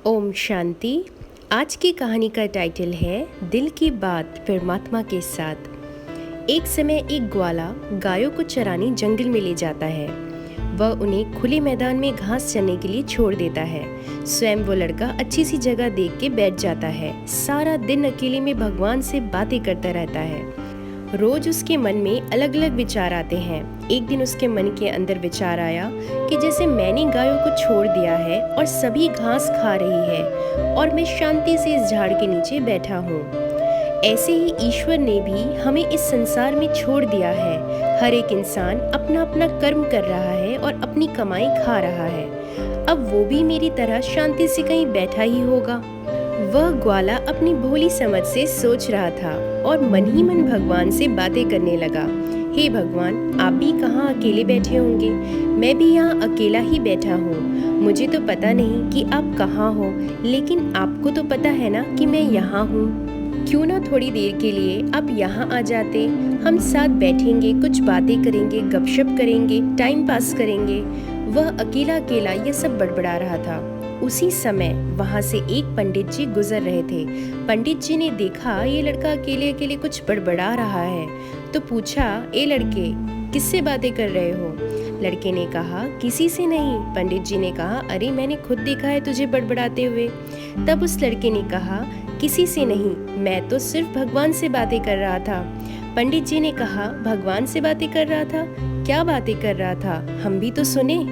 ओम शांति। आज की कहानी का टाइटल है दिल की बात परमात्मा के साथ। एक समय एक ग्वाला गायों को चराने जंगल में ले जाता है। वह उन्हें खुले मैदान में घास चरने के लिए छोड़ देता है। स्वयं वो लड़का अच्छी सी जगह देख के बैठ जाता है। सारा दिन अकेले में भगवान से बातें करता रहता है। रोज उसके मन में अलग अलग विचार आते हैं। एक दिन उसके मन के अंदर विचार आया कि जैसे मैंने गायों को छोड़ दिया है और सभी घास खा रही है और मैं शांति से इस झाड़ के नीचे बैठा हूँ, ऐसे ही ईश्वर ने भी हमें इस संसार में छोड़ दिया है। हर एक इंसान अपना अपना कर्म कर रहा है और अपनी कमाई खा रहा है। अब वो भी मेरी तरह शांति से कहीं बैठा ही होगा। वह ग्वाला अपनी भोली समझ से सोच रहा था और मन ही मन भगवान से बातें करने लगा। हे भगवान, आप भी कहाँ अकेले बैठे होंगे? मैं भी यहाँ अकेला ही बैठा हूँ। मुझे तो पता नहीं कि आप कहाँ हो, लेकिन आपको तो पता है ना कि मैं यहाँ हूँ। क्यों ना थोड़ी देर के लिए आप यहाँ आ जाते, हम साथ बैठेंगे, कुछ बातें करेंगे, गपशप करेंगे, टाइम पास करेंगे। वह अकेला अकेला यह सब बड़बड़ा रहा था। उसी समय वहां से एक पंडित जी गुजर रहे थे। पंडित जी ने देखा ये लड़का अकेले अकेले कुछ बड़बड़ा रहा है, तो पूछा, ए लड़के, किससे बातें कर रहे हो? लड़के ने कहा, किसी से नहीं। पंडित जी ने कहा, अरे मैंने खुद देखा है तुझे बड़बड़ाते हुए। तब उस लड़के ने कहा, किसी से नहीं, मैं तो सिर्फ भगवान से बातें कर रहा था। पंडित जी ने कहा, भगवान से बातें कर रहा था? क्या बातें कर रहा था, हम भी तो सुने।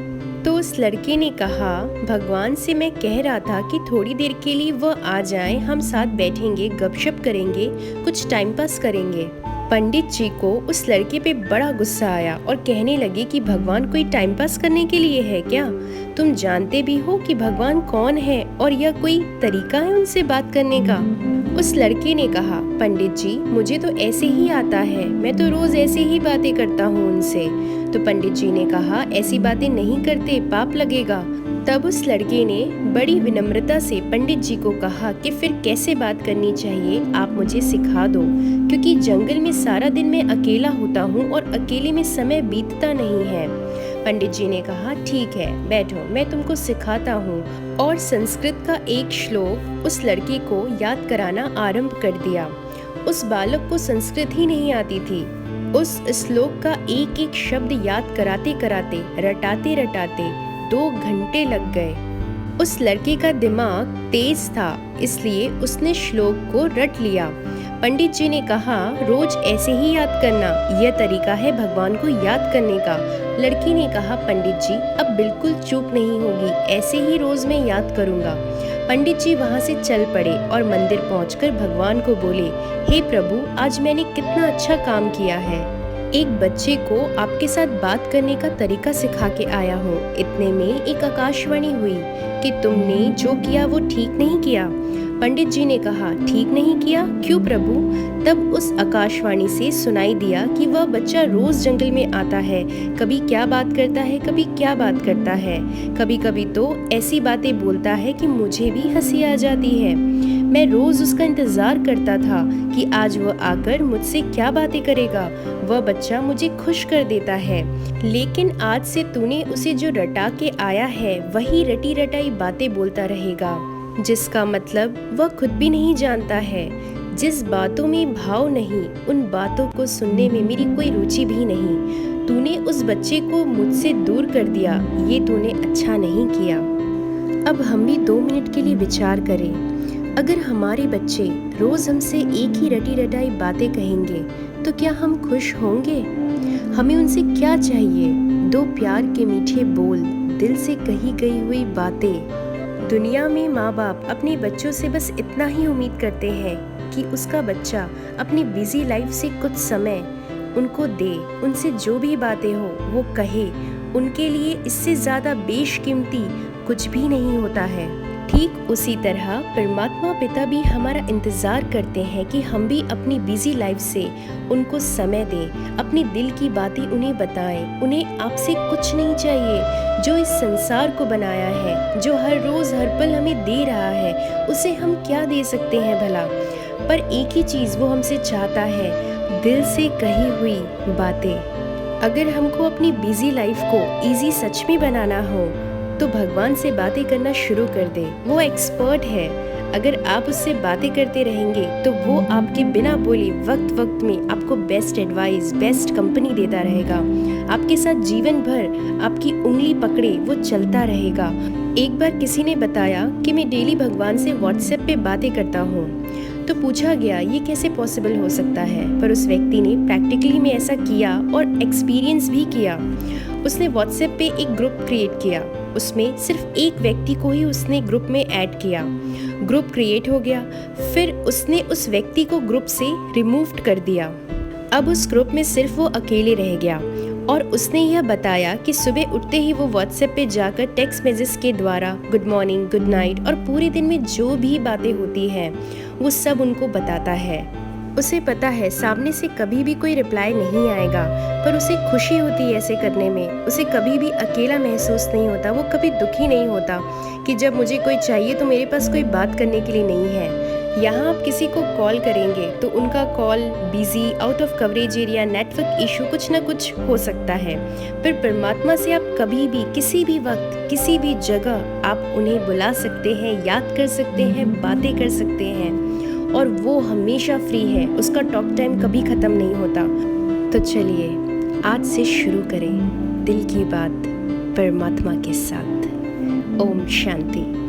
तो उस लड़के ने कहा, भगवान से मैं कह रहा था कि थोड़ी देर के लिए वह आ जाएं, हम साथ बैठेंगे, गपशप करेंगे, कुछ टाइम पास करेंगे। पंडित जी को उस लड़के पे बड़ा गुस्सा आया और कहने लगे कि भगवान कोई टाइम पास करने के लिए है क्या? तुम जानते भी हो कि भगवान कौन है और यह कोई तरीका है उनसे बात करने का? उस लड़के ने कहा, पंडित जी, मुझे तो ऐसे ही आता है, मैं तो रोज ऐसे ही बातें करता हूँ उनसे। तो पंडित जी ने कहा, ऐसी बातें नहीं करते, पाप लगेगा। तब उस लड़के ने बड़ी विनम्रता से पंडित जी को कहा कि फिर कैसे बात करनी चाहिए, आप मुझे सिखा दो, क्योंकि जंगल में सारा दिन मैं अकेला होता हूँ और अकेले में समय बीतता नहीं है। पंडित जी ने कहा, ठीक है, बैठो, मैं तुमको सिखाता हूँ। और संस्कृत का एक श्लोक उस लड़के को याद कराना आरंभ कर दिया। उस बालक को संस्कृत ही नहीं आती थी। उस श्लोक का एक एक शब्द याद कराते कराते, रटाते रटाते 2 घंटे लग गए। उस लड़के का दिमाग तेज था, इसलिए उसने श्लोक को रट लिया। पंडित जी ने कहा, रोज ऐसे ही याद करना, यह तरीका है भगवान को याद करने का। लड़की ने कहा, पंडित जी, अब बिल्कुल चूक नहीं होगी, ऐसे ही रोज मैं याद करूंगा। पंडित जी वहां से चल पड़े और मंदिर पहुंचकर भगवान को बोले, हे प्रभु, आज मैंने कितना अच्छा काम किया है। एक बच्चे को आपके साथ बात करने का तरीका सिखा के आया हूँ। इतने में एक आकाशवाणी हुई कि तुमने जो किया वो ठीक नहीं किया। पंडित जी ने कहा, ठीक नहीं किया? क्यों प्रभु? तब उस आकाशवाणी से सुनाई दिया कि वह बच्चा रोज जंगल में आता है, कभी क्या बात करता है, कभी क्या बात करता है, कभी कभी तो ऐसी बातें बोलता है कि मुझे भी हंसी आ जाती है। मैं रोज उसका इंतजार करता था कि आज वह आकर मुझसे क्या बातें करेगा। वह बच्चा मुझे खुश कर देता है, लेकिन आज से तूने उसे जो रटा के आया है वही रटी रटाई बातें बोलता रहेगा, जिसका मतलब वह खुद भी नहीं जानता है। जिस बातों में भाव नहीं, उन बातों को सुनने में मेरी कोई रुचि भी नहीं। तूने उस बच्चे को मुझसे दूर कर दिया, ये तूने अच्छा नहीं किया। अब हम भी 2 मिनट के लिए विचार करें। अगर हमारे बच्चे रोज हमसे एक ही रटी रटाई बातें कहेंगे तो क्या हम खुश होंगे? हमें उनसे क्या चाहिए? 2 प्यार के मीठे बोल, दिल से कही गई हुई बातें। दुनिया में माँ बाप अपने बच्चों से बस इतना ही उम्मीद करते हैं कि उसका बच्चा अपनी बिजी लाइफ से कुछ समय उनको दे, उनसे जो भी बातें हो वो कहे। उनके लिए इससे ज़्यादा बेशकीमती कुछ भी नहीं होता है। ठीक उसी तरह परमात्मा पिता भी हमारा इंतज़ार करते हैं कि हम भी अपनी बिजी लाइफ से उनको समय दें, अपने दिल की बातें उन्हें बताएं। उन्हें आपसे कुछ नहीं चाहिए। जो इस संसार को बनाया है, जो हर रोज़ हर पल हमें दे रहा है, उसे हम क्या दे सकते हैं भला? पर एक ही चीज़ वो हमसे चाहता है, दिल से कही हुई बातें। अगर हमको अपनी बिजी लाइफ को इजी सच में बनाना हो तो भगवान से बातें करना शुरू कर दे। वो एक्सपर्ट है। अगर आप उससे बातें करते रहेंगे तो वो आपके बिना बोले वक्त वक्त में आपको बेस्ट एडवाइस, बेस्ट कंपनी देता रहेगा। आपके साथ जीवन भर आपकी उंगली पकड़े वो चलता रहेगा। एक बार किसी ने बताया कि मैं डेली भगवान से व्हाट्सएप पे बातें करता हूँ। तो पूछा गया ये कैसे पॉसिबल हो सकता है, पर उस व्यक्ति ने प्रैक्टिकली में ऐसा किया और एक्सपीरियंस भी किया। उसने व्हाट्सएप पे एक ग्रुप क्रिएट किया। उसमें सिर्फ एक व्यक्ति को ही उसने ग्रुप में ऐड किया। ग्रुप क्रिएट हो गया। फिर उसने उस व्यक्ति को ग्रुप से रिमूव कर दिया। अब उस ग्रुप में सिर्फ वो अकेले रह गया और उसने यह बताया कि सुबह उठते ही वो व्हाट्सएप पे जाकर टेक्स्ट मैसेज के द्वारा गुड मॉर्निंग, गुड नाइट और पूरे दिन में जो भी बातें होती हैं वो सब उनको बताता है। उसे पता है सामने से कभी भी कोई रिप्लाई नहीं आएगा, पर उसे खुशी होती है ऐसे करने में। उसे कभी भी अकेला महसूस नहीं होता, वो कभी दुखी नहीं होता कि जब मुझे कोई चाहिए तो मेरे पास कोई बात करने के लिए नहीं है। यहाँ आप किसी को कॉल करेंगे तो उनका call busy, out of coverage area, network issue कुछ ना कुछ हो सकता है। पर परमात्मा से आप कभी भी, किसी भी वक्त, किसी भी जगह आप उन्हें बुला सकते हैं, याद कर सकते हैं, बातें कर सकते हैं और वो हमेशा फ्री है। उसका टॉक टाइम कभी ख़त्म नहीं होता। तो चलिए आज से शुरू करें दिल की बात परमात्मा के साथ। ओम शांति।